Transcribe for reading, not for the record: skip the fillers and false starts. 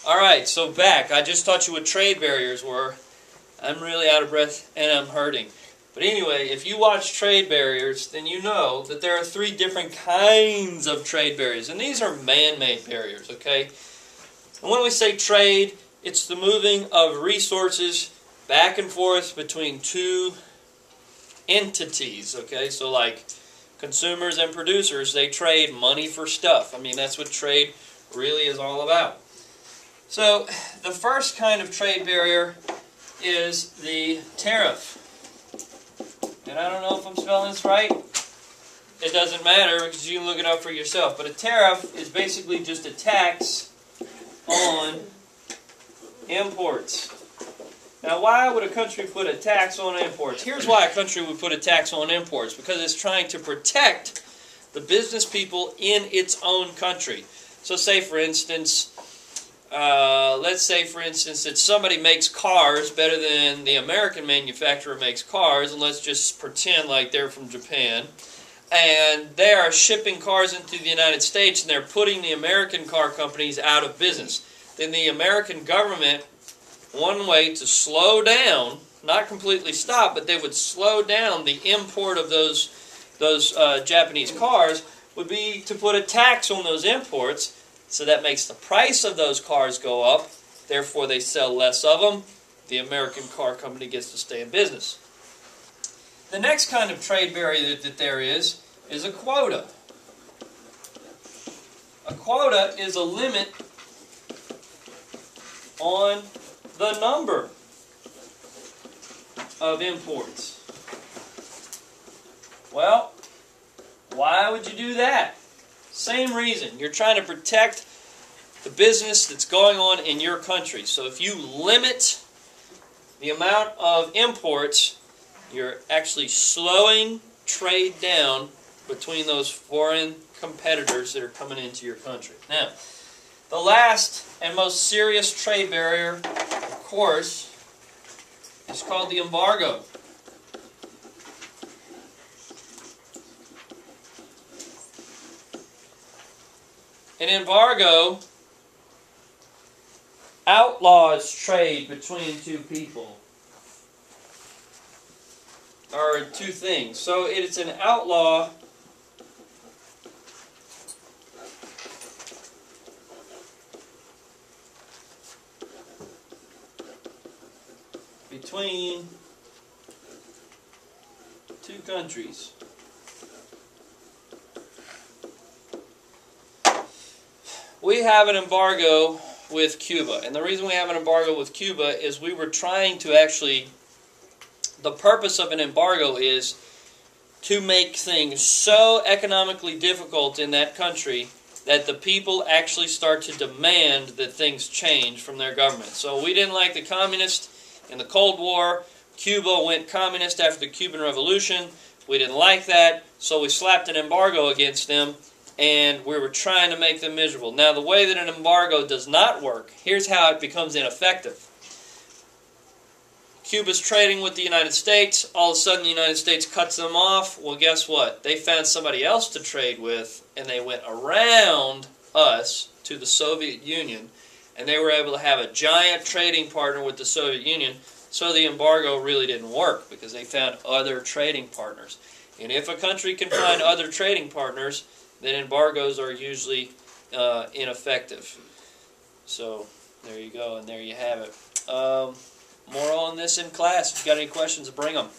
Alright, so back. I just taught you what trade barriers were. I'm really out of breath and I'm hurting. But anyway, if you watch trade barriers, then you know that there are three different kinds of trade barriers. And these are man-made barriers, okay? And when we say trade, it's the moving of resources back and forth between two entities, okay? So like consumers and producers, they trade money for stuff. I mean, that's what trade really is all about. So the first kind of trade barrier is the tariff. And I don't know if I'm spelling this right. It doesn't matter because you can look it up for yourself. But a tariff is basically just a tax on imports. Now, why would a country put a tax on imports? Here's why a country would put a tax on imports. Because it's trying to protect the business people in its own country. So say, for instance, let's say, for instance, that somebody makes cars better than the American manufacturer makes cars, and let's just pretend like they're from Japan, and they are shipping cars into the United States, and they're putting the American car companies out of business. Then the American government, one way to slow down, not completely stop, but they would slow down the import of those Japanese cars, would be to put a tax on those imports. So that makes the price of those cars go up. Therefore, they sell less of them. The American car company gets to stay in business. The next kind of trade barrier that there is a quota. A quota is a limit on the number of imports. Well, why would you do that? Same reason. You're trying to protect the business that's going on in your country. So if you limit the amount of imports, you're actually slowing trade down between those foreign competitors that are coming into your country. Now, the last and most serious trade barrier, of course, is called the embargo. An embargo outlaws trade between two people, or two things. So it's an outlaw between two countries. We have an embargo with Cuba, and the reason we have an embargo with Cuba is we were trying to actually, the purpose of an embargo is to make things so economically difficult in that country that the people actually start to demand that things change from their government. So we didn't like the communists in the Cold War. Cuba went communist after the Cuban Revolution. We didn't like that, so we slapped an embargo against them. And we were trying to make them miserable. Now, the way that an embargo does not work, here's how it becomes ineffective. Cuba's trading with the United States. All of a sudden, the United States cuts them off. Well, guess what? They found somebody else to trade with, and they went around us to the Soviet Union, and they were able to have a giant trading partner with the Soviet Union, so the embargo really didn't work because they found other trading partners. And if a country can find other trading partners, then embargoes are usually ineffective. So, there you go, and there you have it. More on this in class. If you got any questions, bring them.